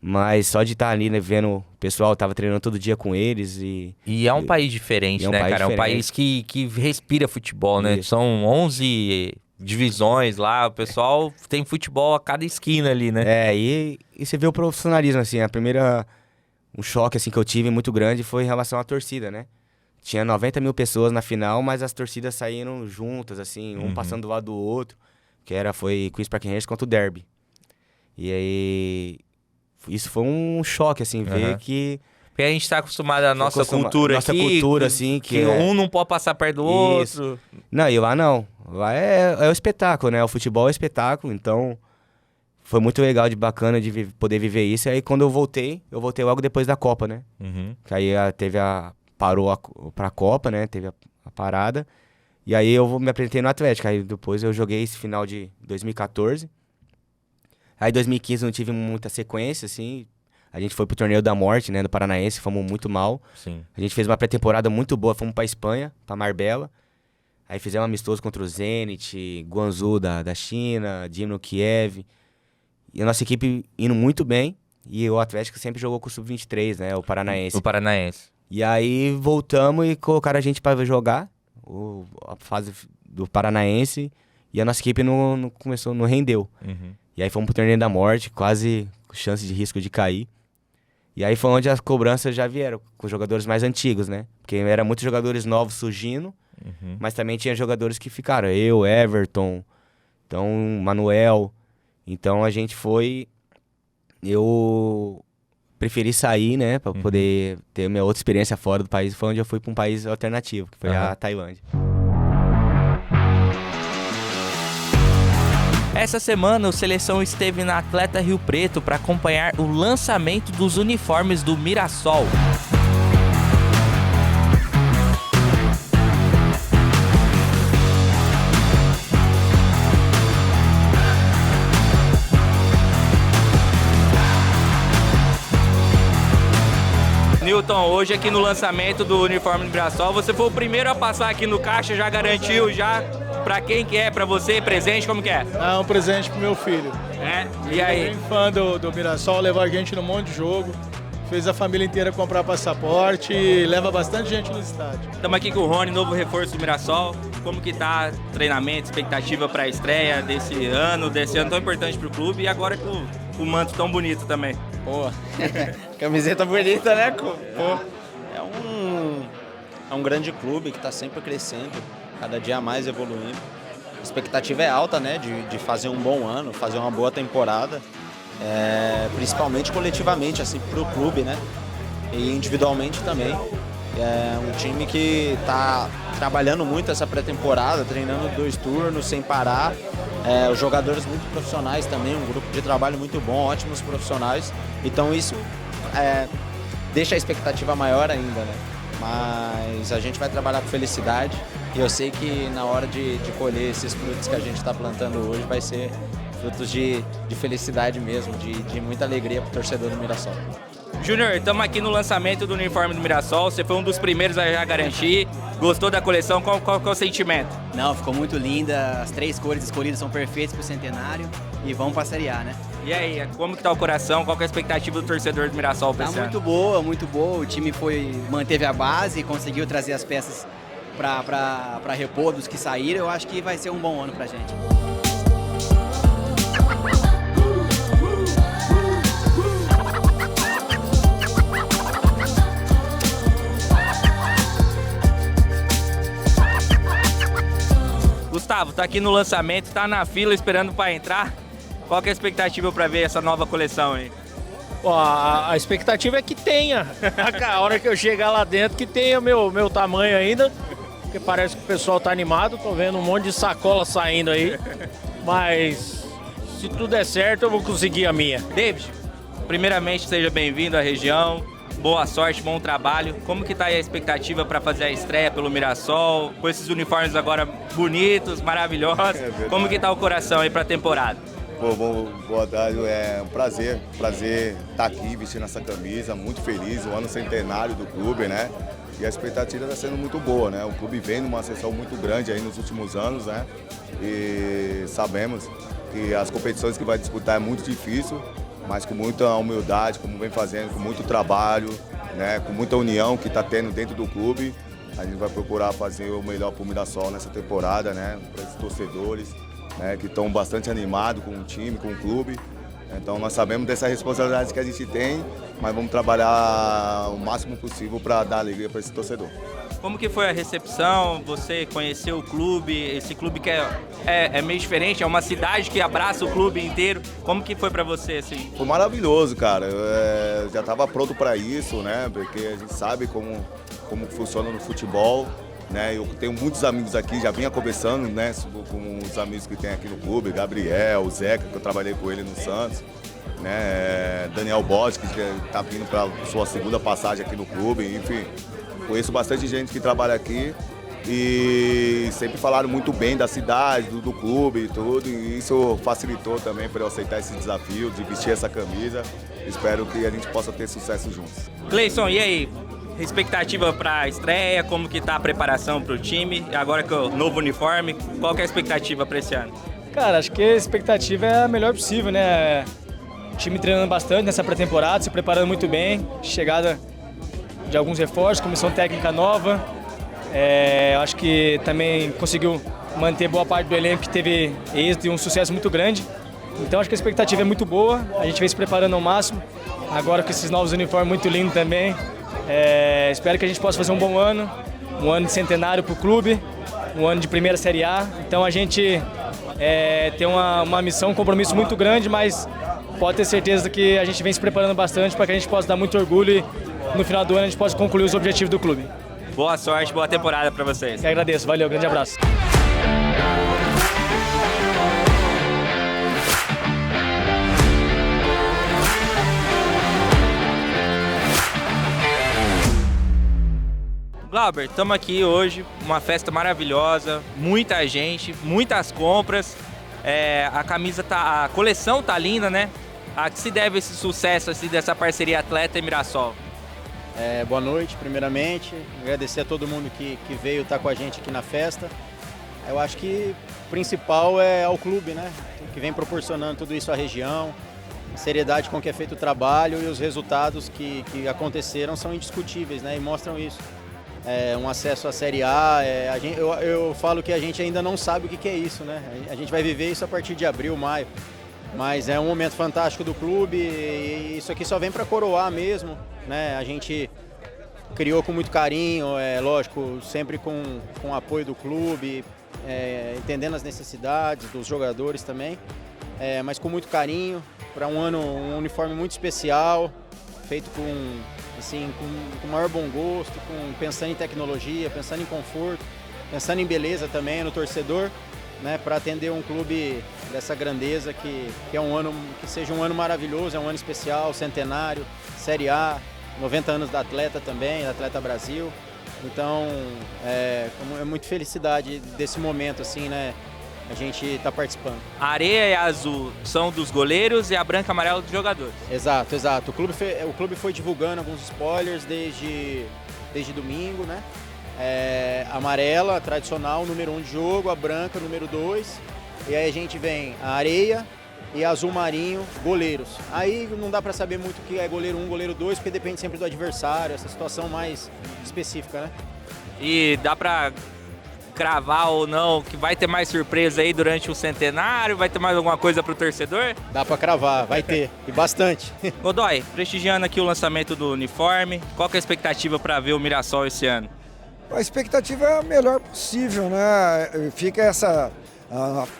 Mas só de estar ali, né, vendo o pessoal, tava treinando todo dia com eles E é um país diferente, né, cara? É um país que respira futebol, né? Isso. São 11 divisões lá, o pessoal tem futebol a cada esquina ali, né? E você vê o profissionalismo, assim, um choque, assim, que eu tive muito grande foi em relação à torcida, né? Tinha 90 mil pessoas na final, mas as torcidas saíram juntas, assim, um passando do lado do outro, foi Queen's Park Rangers contra o Derby. E aí... Isso foi um choque, assim, ver que... Porque a gente tá acostumado à nossa cultura aqui. Nossa cultura, assim, que um não pode passar perto do Isso. outro. Não, e lá não. Lá é o espetáculo, né? O futebol é o espetáculo, então... Foi muito legal, bacana de poder viver isso. E aí, quando eu voltei logo depois da Copa, né? Que aí parou pra Copa, né? Teve a parada. E aí eu me apresentei no Atlético. Aí depois eu joguei esse final de 2014. Aí 2015 não tive muita sequência, assim. A gente foi pro Torneio da Morte, né, do Paranaense, fomos muito mal. Sim. A gente fez uma pré-temporada muito boa, fomos pra Espanha, pra Marbella. Aí fizemos um amistoso contra o Zenit, Guangzhou da China, Dinamo Kiev. E a nossa equipe indo muito bem. E o Atlético sempre jogou com o Sub-23, né, o Paranaense. O Paranaense. E aí voltamos e colocaram a gente pra jogar a fase do Paranaense. E a nossa equipe não rendeu. E aí fomos pro Torneio da Morte, quase com chance de risco de cair. E aí foi onde as cobranças já vieram, com os jogadores mais antigos, né? Porque eram muitos jogadores novos surgindo, mas também tinha jogadores que ficaram. Eu, Everton, então Manuel. Então a gente foi... Eu preferi sair, né? Pra poder ter minha outra experiência fora do país. Foi onde eu fui pra um país alternativo, que foi a Tailândia. Essa semana, o Seleção esteve na Atleta Rio Preto para acompanhar o lançamento dos uniformes do Mirassol. Tom, hoje aqui no lançamento do uniforme do Mirassol, você foi o primeiro a passar aqui no caixa, já garantiu, já pra quem que é, pra você, presente, como que é? É um presente pro meu filho. É? E aí? Bem fã do Mirassol, levou a gente num monte de jogo, fez a família inteira comprar passaporte e leva bastante gente no estádio. Estamos aqui com o Rony, novo reforço do Mirassol. Como que tá treinamento, expectativa pra estreia desse ano tão importante pro clube e agora com o manto tão bonito também? Pô, camiseta bonita, né? Pô, é um grande clube que está sempre crescendo, cada dia mais evoluindo. A expectativa é alta, né? De fazer um bom ano, fazer uma boa temporada, principalmente coletivamente, assim, para o clube, né? E individualmente também. É um time que está trabalhando muito essa pré-temporada, treinando 2 turnos sem parar. Os jogadores muito profissionais também, um grupo de trabalho muito bom, ótimos profissionais. Então isso deixa a expectativa maior ainda, né? Mas a gente vai trabalhar com felicidade e eu sei que na hora de colher esses frutos que a gente está plantando hoje vai ser frutos de felicidade mesmo, de muita alegria para o torcedor do Mirassol. Júnior, estamos aqui no lançamento do uniforme do Mirassol, você foi um dos primeiros a já garantir, gostou da coleção, qual é o sentimento? Não, ficou muito linda, as 3 cores escolhidas são perfeitas para o centenário e vamos para a Série A, né? E aí, como que tá o coração, qual que é a expectativa do torcedor do Mirassol pra esse ano? Muito boa, o time manteve a base, conseguiu trazer as peças para repor dos que saíram, eu acho que vai ser um bom ano pra gente. Gustavo, tá aqui no lançamento, tá na fila esperando para entrar. Qual que é a expectativa para ver essa nova coleção aí? Bom, a expectativa é que tenha. A hora que eu chegar lá dentro, que tenha meu tamanho ainda. Porque parece que o pessoal tá animado. Tô vendo um monte de sacola saindo aí. Mas se tudo der certo, eu vou conseguir a minha. David, primeiramente seja bem-vindo à região. Boa sorte, bom trabalho. Como que tá aí a expectativa para fazer a estreia pelo Mirassol? Com esses uniformes agora bonitos, maravilhosos. Como que tá o coração aí para a temporada? Pô, boa tarde, é um prazer estar aqui vestindo essa camisa, muito feliz, o ano centenário do clube, né? E a expectativa está sendo muito boa, né? O clube vem numa ascensão muito grande aí nos últimos anos, né? E sabemos que as competições que vai disputar é muito difícil, mas com muita humildade, como vem fazendo, com muito trabalho, né? Com muita união que está tendo dentro do clube, a gente vai procurar fazer o melhor para o Mirassol nessa temporada, né? Para os torcedores, né? Que estão bastante animados com o time, com o clube. Então nós sabemos dessa responsabilidade que a gente tem, mas vamos trabalhar o máximo possível para dar alegria para esse torcedor. Como que foi a recepção? Você conheceu o clube, esse clube que é meio diferente, é uma cidade que abraça o clube inteiro. Como que foi para você, assim? Foi maravilhoso, cara. Eu já estava pronto para isso, né? Porque a gente sabe como funciona no futebol, né? Eu tenho muitos amigos aqui, já vinha conversando, né, com os amigos que tem aqui no clube, Gabriel, Zeca, que eu trabalhei com ele no Santos, né? Daniel Bosch, que está vindo para sua segunda passagem aqui no clube, enfim. Conheço bastante gente que trabalha aqui e sempre falaram muito bem da cidade, do clube e tudo, e isso facilitou também para eu aceitar esse desafio de vestir essa camisa. Espero que a gente possa ter sucesso juntos. Cleison, e aí? Expectativa para a estreia, como que tá a preparação para o time, agora com o novo uniforme, qual que é a expectativa para esse ano? Cara, acho que a expectativa é a melhor possível, né? O time treinando bastante nessa pré-temporada, se preparando muito bem, chegada de alguns reforços, comissão técnica nova. Acho que também conseguiu manter boa parte do elenco que teve êxito e um sucesso muito grande. Então acho que a expectativa é muito boa, a gente vem se preparando ao máximo, agora com esses novos uniformes muito lindos também. Espero que a gente possa fazer um bom ano, um ano de centenário para o clube, um ano de primeira Série A. Então a gente tem uma missão, um compromisso muito grande, mas pode ter certeza que a gente vem se preparando bastante para que a gente possa dar muito orgulho e no final do ano a gente possa concluir os objetivos do clube. Boa sorte, boa temporada para vocês. Eu agradeço, valeu, grande abraço. Glauber, estamos aqui hoje, uma festa maravilhosa, muita gente, muitas compras, a camisa a coleção tá linda, né? A que se deve esse sucesso assim, dessa parceria Atleta e Mirassol? Boa noite, primeiramente. Agradecer a todo mundo que veio estar com a gente aqui na festa. Eu acho que o principal é ao clube, né? Que vem proporcionando tudo isso à região, a seriedade com que é feito o trabalho e os resultados que aconteceram são indiscutíveis, né? E mostram isso. Um acesso à Série A, eu falo que a gente ainda não sabe o que é isso, né? A gente vai viver isso a partir de abril, maio. Mas é um momento fantástico do clube e isso aqui só vem para coroar mesmo, né? A gente criou com muito carinho, lógico, sempre com o apoio do clube, entendendo as necessidades dos jogadores também, mas com muito carinho, para um uniforme muito especial, feito com o maior bom gosto, pensando em tecnologia, pensando em conforto, pensando em beleza também no torcedor, né, para atender um clube dessa grandeza que seja um ano maravilhoso, é um ano especial, centenário, Série A, 90 anos da Atleta também, da Atleta Brasil. Então, é muita felicidade desse momento, assim, né? A gente está participando. A areia e a azul são dos goleiros e a branca e amarela dos jogadores. Exato, exato. O clube foi divulgando alguns spoilers desde domingo, né? A amarela, a tradicional, número 1 de jogo, a branca, número 2. E aí a gente vem a areia e a azul marinho, goleiros. Aí não dá para saber muito o que é goleiro 1, goleiro 2, porque depende sempre do adversário, essa situação mais específica, né? E dá para cravar ou não que vai ter mais surpresa aí durante o centenário? Vai ter mais alguma coisa pro torcedor? Dá para cravar, vai ter, e bastante. Godoy, prestigiando aqui o lançamento do uniforme, qual que é a expectativa para ver o Mirassol esse ano? A expectativa é a melhor possível, né? Fica essa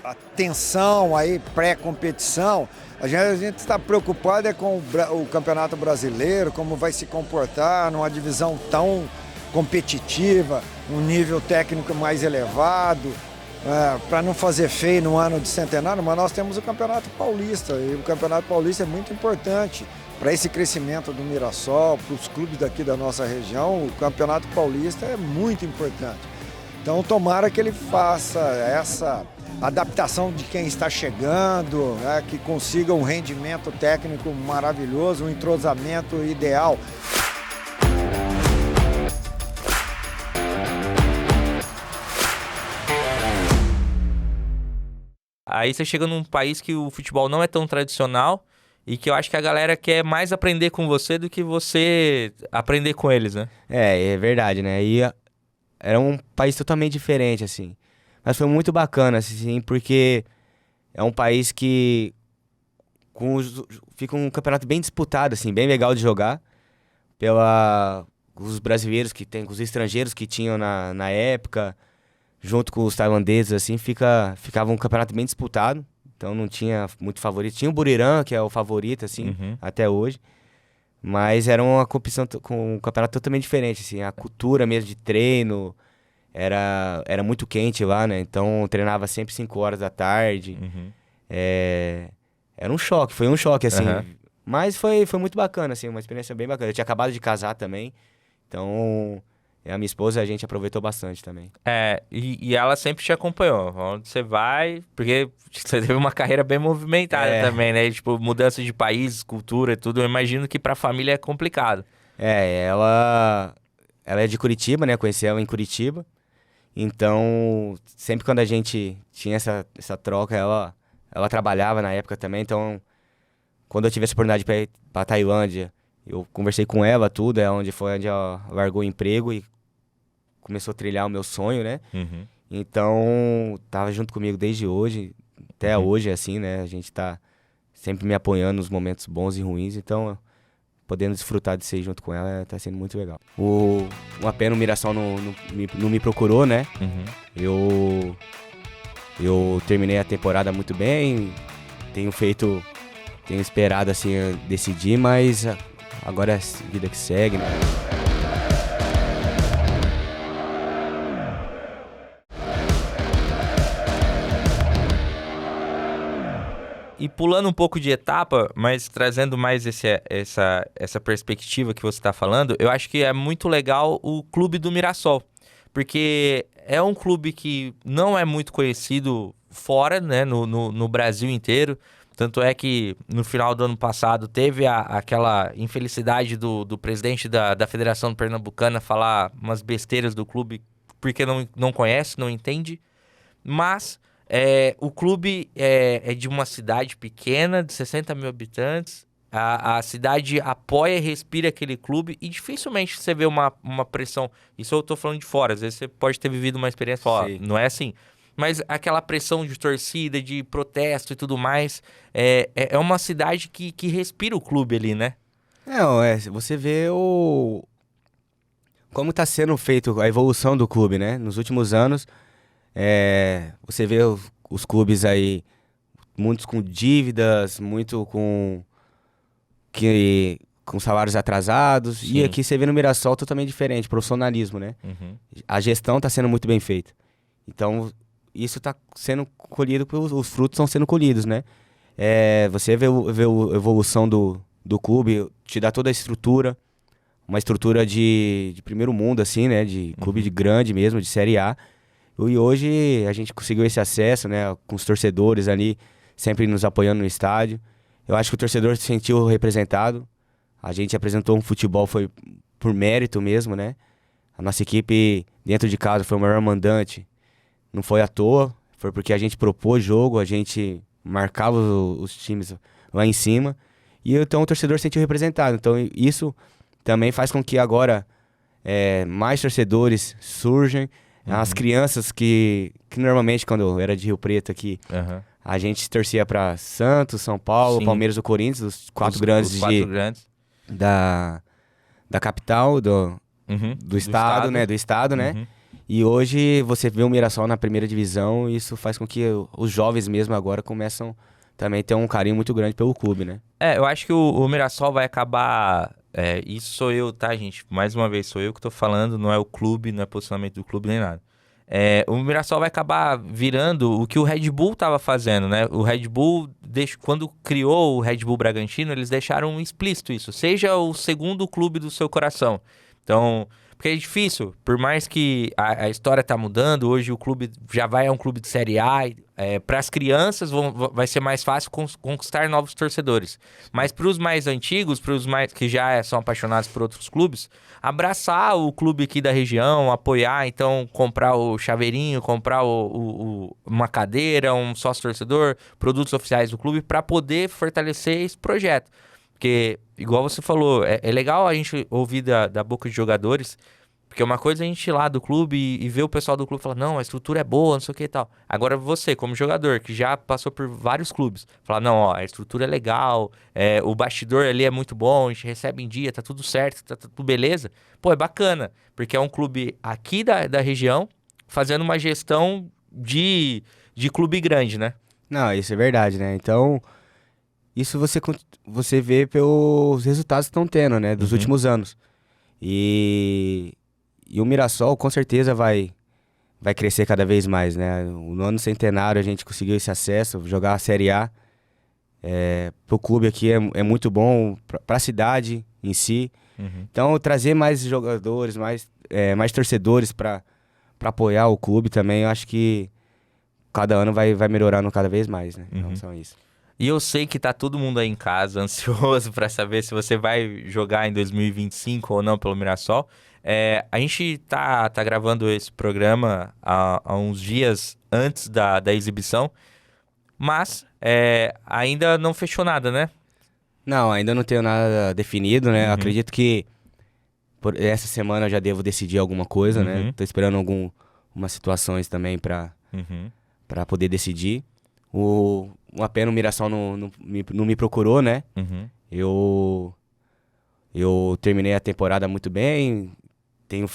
a tensão aí, pré-competição. A gente está preocupado com o Campeonato Brasileiro, como vai se comportar numa divisão tão competitiva, um nível técnico mais elevado, para não fazer feio no ano de centenário, mas nós temos o Campeonato Paulista, e o Campeonato Paulista é muito importante para esse crescimento do Mirassol, para os clubes daqui da nossa região. O Campeonato Paulista é muito importante. Então tomara que ele faça essa adaptação de quem está chegando, né, que consiga um rendimento técnico maravilhoso, um entrosamento ideal. Aí você chega num país que o futebol não é tão tradicional e que eu acho que a galera quer mais aprender com você do que você aprender com eles, né? É verdade, né? E era um país totalmente diferente, assim. Mas foi muito bacana, assim, porque é um país que fica um campeonato bem disputado, assim, bem legal de jogar. Os brasileiros que tem, os estrangeiros que tinham na época, junto com os tailandeses, assim, ficava um campeonato bem disputado. Então não tinha muito favorito. Tinha o Buriram, que é o favorito, assim, até hoje. Mas era uma competição com um campeonato totalmente diferente, assim. A cultura mesmo de treino era muito quente lá, né? Então treinava sempre 5 horas da tarde. Era um choque, foi um choque, assim. Mas foi muito bacana, assim, uma experiência bem bacana. Eu tinha acabado de casar também. Então, a minha esposa, a gente aproveitou bastante também. E ela sempre te acompanhou. Onde você vai, porque você teve uma carreira bem movimentada também, né? Tipo, mudança de país, cultura e tudo. Eu imagino que pra família é complicado. Ela é de Curitiba, né? Eu conheci ela em Curitiba. Então, sempre quando a gente tinha essa troca, ela trabalhava na época também. Então, quando eu tive essa oportunidade para ir pra Tailândia, eu conversei com ela, tudo, onde ela largou o emprego e começou a trilhar o meu sonho, né? Então, tava junto comigo desde hoje, até hoje, assim, né? A gente tá sempre me apoiando nos momentos bons e ruins, então, podendo desfrutar de ser junto com ela, tá sendo muito legal. Uma pena o Mirassol não me procurou, né? Eu terminei a temporada muito bem, tenho esperado, assim, decidir, mas agora é a vida que segue, né? E pulando um pouco de etapa, mas trazendo mais essa perspectiva que você está falando, eu acho que é muito legal o Clube do Mirassol. Porque é um clube que não é muito conhecido fora, né, no Brasil inteiro. Tanto é que no final do ano passado teve aquela infelicidade do presidente da Federação Pernambucana falar umas besteiras do clube porque não conhece, não entende. Mas o clube é de uma cidade pequena, de 60 mil habitantes. A cidade apoia e respira aquele clube e dificilmente você vê uma pressão. Isso eu tô falando de fora, às vezes você pode ter vivido uma experiência, não é assim. Mas aquela pressão de torcida, de protesto e tudo mais, é uma cidade que respira o clube ali, né? Você vê como tá sendo feito a evolução do clube, né? Nos últimos anos, você vê os clubes aí, muitos com dívidas, muito com salários atrasados. Sim. E aqui você vê no Mirassol totalmente diferente, profissionalismo, né? Uhum. A gestão tá sendo muito bem feita. Então, isso tá sendo colhido, os frutos estão sendo colhidos, né? Você vê a evolução do clube, te dá toda a estrutura, uma estrutura de primeiro mundo, assim, né? De clube de grande mesmo, de Série A. E hoje a gente conseguiu esse acesso, né? Com os torcedores ali, sempre nos apoiando no estádio. Eu acho que o torcedor se sentiu representado. A gente apresentou um futebol, foi por mérito mesmo, né? A nossa equipe dentro de casa foi o maior mandante. Não foi à toa, foi porque a gente propôs jogo, a gente marcava os times lá em cima. E então o torcedor se sentiu representado. Então isso também faz com que agora mais torcedores surjam. As crianças que normalmente, quando eu era de Rio Preto aqui, a gente torcia para Santos, São Paulo, Sim. Palmeiras ou Corinthians, os quatro grandes da capital, do estado, né? Do estado, né? E hoje você vê o Mirassol na primeira divisão e isso faz com que os jovens mesmo agora começam também a ter um carinho muito grande pelo clube, né? Eu acho que o Mirassol vai acabar... isso sou eu, tá, gente? Mais uma vez, sou eu que tô falando, não é o clube, não é posicionamento do clube nem nada. O Mirassol vai acabar virando o que o Red Bull tava fazendo, né? O Red Bull, quando criou o Red Bull Bragantino, eles deixaram explícito isso. Seja o segundo clube do seu coração. Então, porque é difícil, por mais que a história tá mudando, hoje o clube já é um clube de Série A, para as crianças vai ser mais fácil conquistar novos torcedores. Mas para os mais antigos, para os mais que já são apaixonados por outros clubes, abraçar o clube aqui da região, apoiar, então comprar o chaveirinho, comprar uma cadeira, um sócio torcedor, produtos oficiais do clube, para poder fortalecer esse projeto. Porque, igual você falou, é legal a gente ouvir da boca de jogadores, porque uma coisa é a gente ir lá do clube e ver o pessoal do clube falar, não, a estrutura é boa, não sei o que e tal. Agora você, como jogador, que já passou por vários clubes, falar, não, ó, a estrutura é legal, o bastidor ali é muito bom, a gente recebe em dia, tá tudo certo, tá tudo beleza. Pô, é bacana, porque é um clube aqui da região fazendo uma gestão de clube grande, né? Não, isso é verdade, né? Então... Isso você vê pelos resultados que estão tendo, né? Dos últimos anos. E o Mirassol, com certeza, vai crescer cada vez mais, né? No ano centenário a gente conseguiu esse acesso, jogar a Série A. Pro clube aqui é muito bom, pra cidade em si. Então, trazer mais jogadores, mais torcedores pra apoiar o clube também, eu acho que cada ano vai melhorando cada vez mais, né? Em relação a isso. E eu sei que tá todo mundo aí em casa ansioso para saber se você vai jogar em 2025 ou não pelo Mirassol. A gente tá gravando esse programa há uns dias antes da exibição, mas ainda não fechou nada, né? Não, ainda não tenho nada definido, né? Acredito que por essa semana eu já devo decidir alguma coisa, né? Tô esperando algumas situações também para poder decidir. Uma pena o Mirassol não me procurou, né? Eu terminei a temporada muito bem, tenho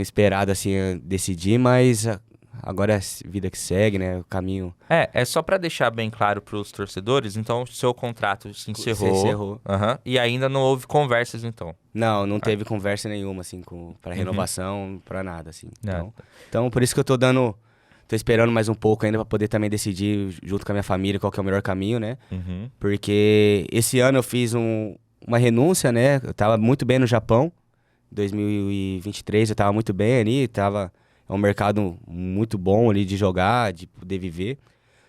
esperado assim decidir, mas agora é a vida que segue, né? O caminho... É só para deixar bem claro para os torcedores, então o seu contrato se encerrou. Se encerrou. E ainda não houve conversas, então? Não teve conversa nenhuma, assim, para renovação, para nada, assim. Então, por isso que eu tô esperando mais um pouco ainda para poder também decidir junto com a minha família qual que é o melhor caminho, né? Porque esse ano eu fiz uma renúncia, né? Eu tava muito bem no Japão. 2023 eu tava muito bem ali, é um mercado muito bom ali de jogar, de poder viver.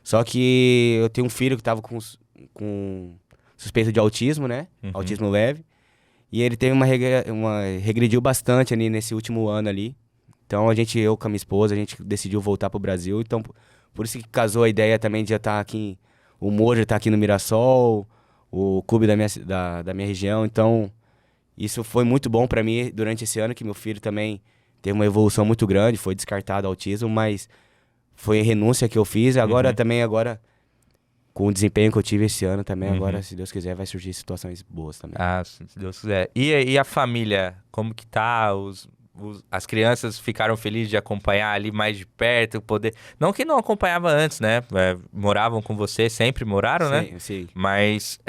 Só que eu tenho um filho que tava com suspeita de autismo, né? Autismo leve. E ele teve regrediu bastante ali nesse último ano ali. Então eu com a minha esposa, a gente decidiu voltar pro Brasil. Então, por isso que casou a ideia também de já estar aqui, o Moser tá aqui no Mirassol, o clube da minha região. Então, isso foi muito bom para mim durante esse ano, que meu filho também teve uma evolução muito grande, foi descartado autismo, mas foi a renúncia que eu fiz. Agora, com o desempenho que eu tive esse ano também, agora, se Deus quiser, vai surgir situações boas também. Ah, se Deus quiser. E a família, como que tá? As crianças ficaram felizes de acompanhar ali mais de perto, poder... Não que não acompanhava antes, né? Moravam com você, sempre moraram, né? Sim. Mas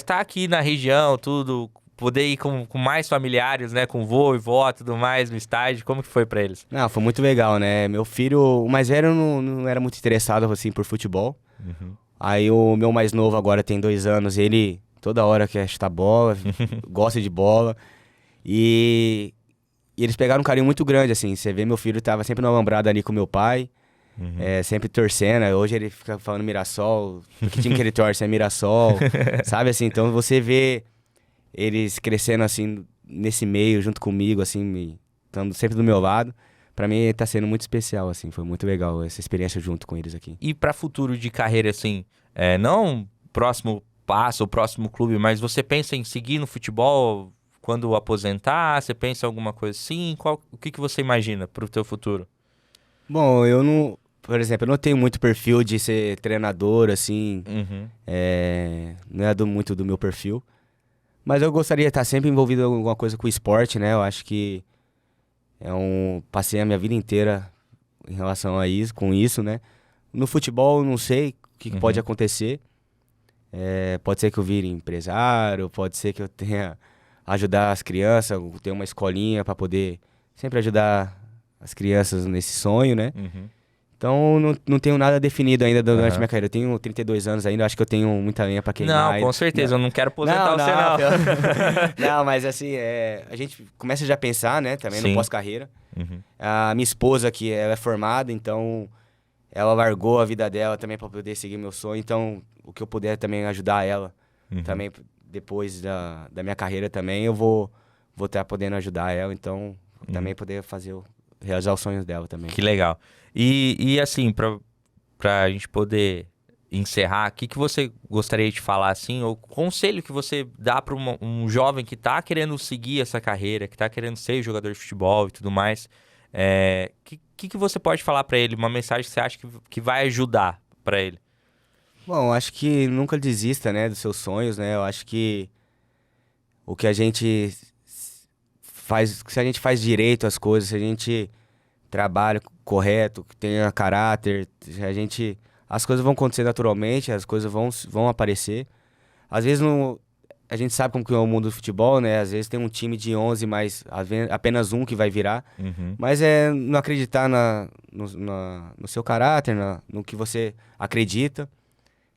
tá aqui na região, tudo... Poder ir com mais familiares, né? Com vô e vó, tudo mais, no estádio. Como que foi pra eles? Não, foi muito legal, né? Meu filho, o mais velho, não era muito interessado, assim, por futebol. Aí o meu mais novo agora tem 2 anos, ele toda hora quer chutar bola, gosta de bola. E eles pegaram um carinho muito grande, assim. Você vê, meu filho tava sempre na alambrada ali com meu pai, sempre torcendo. Hoje ele fica falando Mirassol, que time que ele torce é Mirassol, sabe assim? Então você vê eles crescendo assim, nesse meio, junto comigo, assim, estando sempre do meu lado. Pra mim tá sendo muito especial, assim, foi muito legal essa experiência junto com eles aqui. E pra futuro de carreira, assim, não próximo passo, o próximo clube, mas você pensa em seguir no futebol quando aposentar? Você pensa em alguma coisa assim? O que você imagina pro teu futuro? Bom, por exemplo, eu não tenho muito perfil de ser treinador, assim, não é muito do meu perfil. Mas eu gostaria de estar sempre envolvido em alguma coisa com o esporte, né? Eu acho que passei a minha vida inteira em relação a isso, com isso, né? No futebol, não sei o que pode acontecer. Pode ser que eu vire empresário, pode ser que eu tenha ajudar as crianças, ter uma escolinha para poder sempre ajudar as crianças nesse sonho, né? Então, não tenho nada definido ainda durante minha carreira. Eu tenho 32 anos ainda, acho que eu tenho muita lenha pra queimar. Não, com certeza, eu não quero aposentar você, não. Não, mas assim, a gente começa já a pensar, né, também no pós-carreira. A minha esposa, que ela é formada, então ela largou a vida dela também pra poder seguir meu sonho. Então, o que eu puder também ajudar ela, também depois da minha carreira também, eu vou estar podendo ajudar ela. Então, também poder realizar os sonhos dela também. Que legal. E assim, pra gente poder encerrar, o que você gostaria de falar, assim, ou conselho que você dá para um jovem que tá querendo seguir essa carreira, que tá querendo ser jogador de futebol e tudo mais, que você pode falar para ele, uma mensagem que você acha que vai ajudar para ele? Bom, acho que nunca desista, né, dos seus sonhos, né? Eu acho que o que a gente faz, se a gente faz direito as coisas, se a gente trabalha correto, que tenha caráter, as coisas vão acontecer naturalmente, as coisas vão aparecer. Às vezes a gente sabe como que é o mundo do futebol, né? Às vezes tem um time de 11, mas apenas um que vai virar. Mas não acreditar no seu caráter, no que você acredita,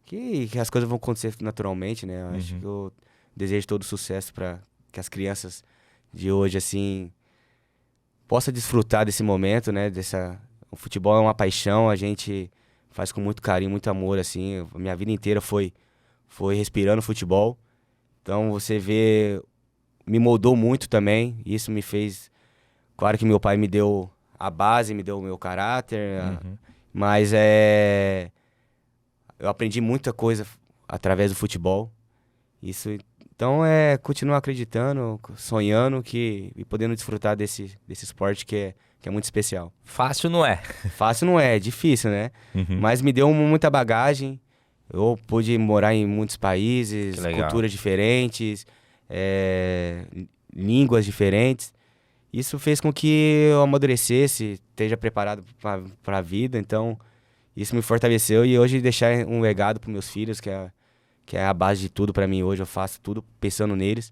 que as coisas vão acontecer naturalmente, né? Eu acho que eu desejo todo sucesso para que as crianças de hoje, assim, possa desfrutar desse momento, né? O futebol é uma paixão, a gente faz com muito carinho, muito amor, assim. A minha vida inteira foi respirando futebol. Então, você vê, me moldou muito também. Isso me fez... Claro que meu pai me deu a base, me deu o meu caráter, mas eu aprendi muita coisa através do futebol. Então, continuar acreditando, sonhando e podendo desfrutar desse esporte que é muito especial. Fácil não é. Fácil não é difícil, né? Mas me deu muita bagagem. Eu pude morar em muitos países, culturas diferentes, línguas diferentes. Isso fez com que eu amadurecesse, esteja preparado para a vida. Então, isso me fortaleceu e hoje deixar um legado para meus filhos, que é a base de tudo para mim hoje. Eu faço tudo pensando neles.